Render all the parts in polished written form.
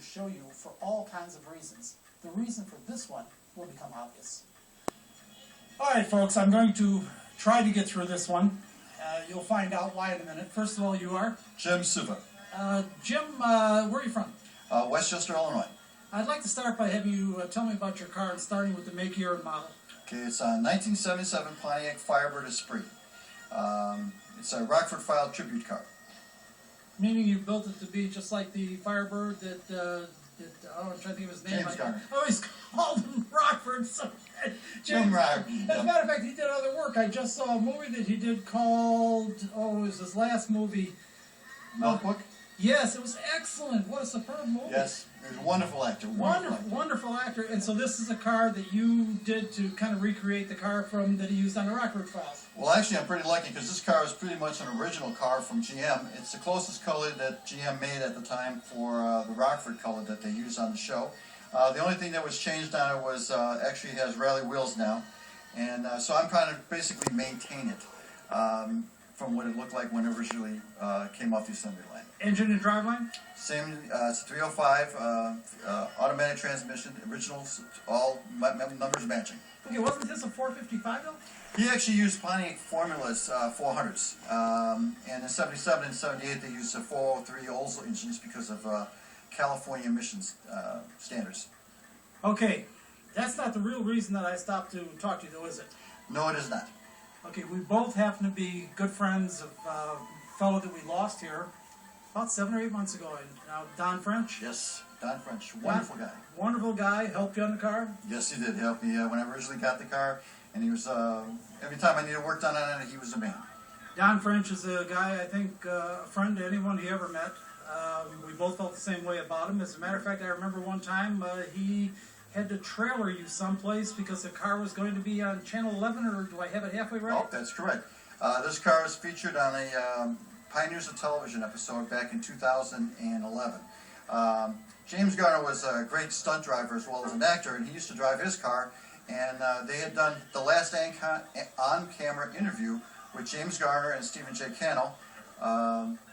to show you for all kinds of reasons. The reason for this one will become obvious. Alright folks, I'm going to try to get through this one. You'll find out why in a minute. First of all, you are? Jim Suva. Jim, where are you from? Westchester, Illinois. I'd like to start by having you tell me about your car, starting with the make, year, and model. Okay, it's a 1977 Pontiac Firebird Esprit. It's a Rockford file tribute car. Meaning you built it to be just like the Firebird that I'm trying to think of his name. James Garner. I always called him Rockford. So, Jim Rockford. As a matter of fact, he did other work. I just saw a movie that he did called, it was his last movie. Notebook? Yes, it was excellent. What a superb movie. Yes, he was a wonderful actor. Wonderful actor. And so this is a car that you did to kind of recreate the car that he used on the Rockford Files. Well, actually, I'm pretty lucky because this car is pretty much an original car from GM. It's the closest color that GM made at the time for the Rockford color that they used on the show. The only thing that was changed on it was actually it has rally wheels now. And so I'm trying to basically maintain it from what it looked like when it originally came off the assembly line. Engine and driveline? Same, it's a 305, automatic transmission, originals, all numbers matching. Okay, wasn't this a 455 though? He actually used Pontiac formulas, 400s, and in 77 and 78 they used 403 Oldsmobile engines because of California emissions standards. Okay, that's not the real reason that I stopped to talk to you though, is it? No, it is not. Okay, we both happen to be good friends of a fellow that we lost here about 7 or 8 months ago. Now, Don French? Yes, Don French, wonderful guy. Wonderful guy, helped you on the car? Yes, he did help me when I originally got the car, and he was, every time I needed work done on it, he was the man. Don French is a guy, I think, a friend to anyone he ever met. We both felt the same way about him. As a matter of fact, I remember one time he had to trailer you someplace because the car was going to be on Channel 11, or do I have it halfway right? Oh, that's correct. This car was featured on a Pioneers of Television episode back in 2011. James Garner was a great stunt driver as well as an actor, and he used to drive his car, and they had done the last on-camera interview with James Garner and Stephen J. Cannell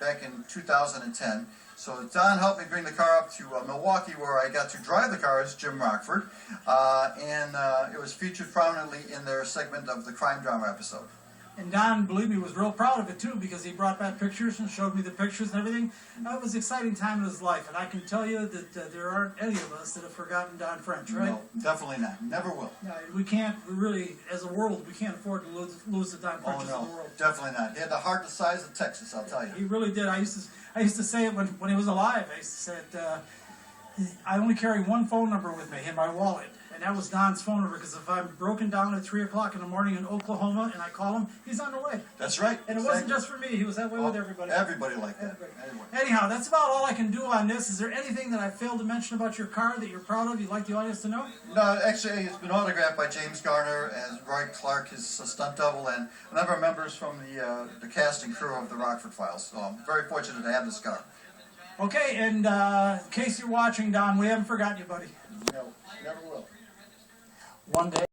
back in 2010. So Don helped me bring the car up to Milwaukee, where I got to drive the car as Jim Rockford, and it was featured prominently in their segment of the crime drama episode. And Don, believe me, was real proud of it too, because he brought back pictures and showed me the pictures and everything. It was an exciting time in his life, and I can tell you that there aren't any of us that have forgotten Don French, right? No, definitely not. Never will. No, we really, as a world, we can't afford to lose the Don Frenches of the world. Definitely not. He had the heart the size of Texas, I'll tell you. He really did. I used to say it when he was alive. I used to say it, I only carry one phone number with me in my wallet. And that was Don's phone number, because if I'm broken down at 3 o'clock in the morning in Oklahoma and I call him, he's on the way. That's right. And it wasn't just for me. He was that way with everybody. Everybody like that. Anyhow, that's about all I can do on this. Is there anything that I failed to mention about your car that you're proud of, you'd like the audience to know? No, actually, it's been autographed by James Garner and Roy Clark, his stunt double, and a number of members from the cast and crew of the Rockford Files. So I'm very fortunate to have this car. Okay, and in case you're watching, Don, we haven't forgotten you, buddy. No, never will. One day.